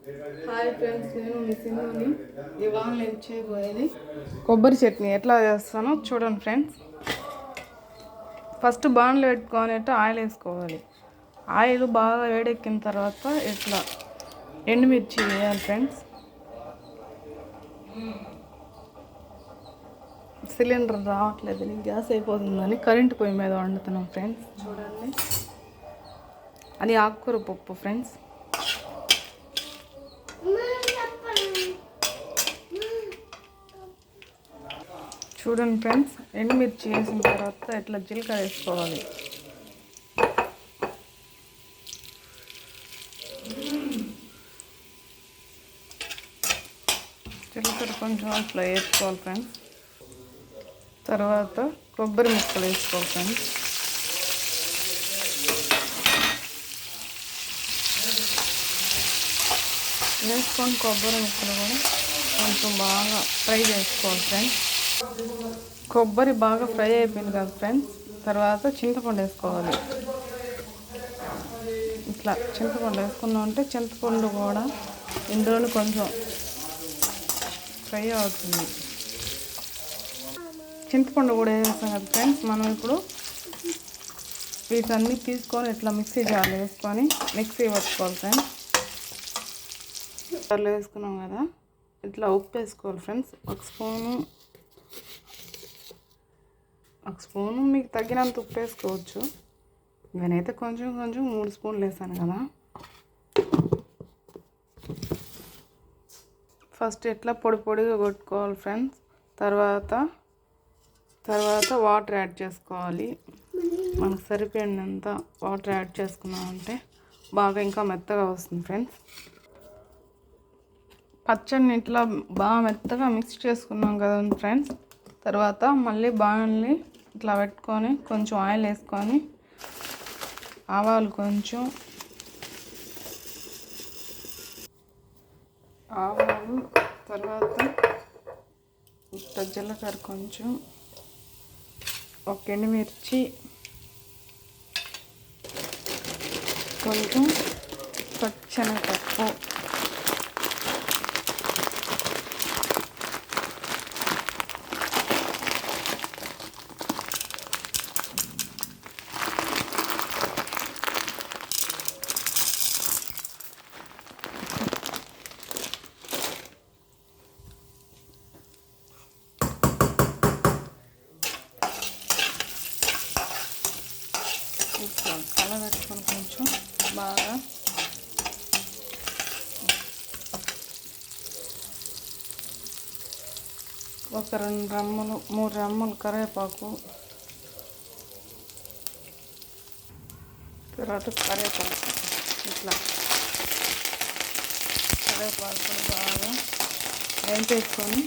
Hi friends, నేను మీ సింధుని. ఇవాళ నేను చేయబోయేది కొబ్బరి చట్నీ ఎట్లా చేస్తానో చూడండి ఫ్రెండ్స్. ఫస్ట్ బాణలు పెట్టుకొని ఆయిల్ వేసుకోవాలి. ఆయిల్ బాగా వేడెక్కిన తర్వాత ఇట్లా ఎండుమిర్చి వేయాలి ఫ్రెండ్స్. సిలిండర్ రావట్లేదు, గ్యాస్ అయిపోతుందని కరెంట్ పొయ్యి మీద వండుతున్నాం ఫ్రెండ్స్. చూడండి, అది ఆకుకూర పప్పు ఫ్రెండ్స్. చూడండి ఫ్రెండ్స్, ఎండుమిర్చి వేసిన తర్వాత ఇట్లా జీలకర్ర వేసుకోవాలి. జీలకర్ర కొంచెం అట్లా వేసుకోవాలి ఫ్రెండ్స్. తర్వాత కొబ్బరి ముక్కలు వేసుకోవాలి ఫ్రెండ్స్. వేసుకొని కొబ్బరి ముక్కలు కూడా కొంచెం బాగా ఫ్రై చేసుకోవాలి ఫ్రెండ్స్. కొబ్బరి బాగా ఫ్రై అయిపోయింది కదా ఫ్రెండ్స్. తర్వాత చింతపండు వేసుకోవాలి. ఇట్లా చింతపండు వేసుకున్నామంటే చింతపండు కూడా ఇందులో కొంచెం ఫ్రై అవుతుంది. చింతపండు కూడా వేస్తాం కదా ఫ్రెండ్స్. మనం ఇప్పుడు వీటన్నీ తీసుకొని ఇట్లా మిక్సీ జార్లో వేసుకొని మిక్సీ పట్టుకోవాలి ఫ్రెండ్స్. జార్లో వేసుకున్నాం కదా, ఇట్లా ఉప్పు వేసుకోవాలి ఫ్రెండ్స్. ఒక స్పూను మీకు తగినంత ఉప్పు వేసుకోవచ్చు. నేనైతే కొంచెం 3 స్పూన్లు వేసాను కదా. ఫస్ట్ ఇట్లా పొడిగా కొట్టుకోవాలి ఫ్రెండ్స్. తర్వాత వాటర్ యాడ్ చేసుకోవాలి. మనకు సరిపోయినంత వాటర్ యాడ్ చేసుకున్నామంటే బాగా ఇంకా మెత్తగా వస్తుంది ఫ్రెండ్స్. పచ్చడిని ఇట్లా బాగా మెత్తగా మిక్స్ చేసుకున్నాం కదా ఫ్రెండ్స్. తర్వాత మళ్ళీ బాణల్ని ఇట్లా పెట్టుకొని కొంచెం ఆయిల్ వేసుకొని ఆవాలు కొంచెం, తర్వాత ఇట్లా జీలకర్ర కొంచెం, ఒక ఎండుమిర్చి, కొంచెం పచ్చెనగపప్పు, ఇట్లా కలబెట్టుకొని కొంచెం బాగా ఒక 3 రెమ్మలు కరివేపాకు, తర్వాత ఇట్లా కరివేపాకు బాగా వేయించేసుకొని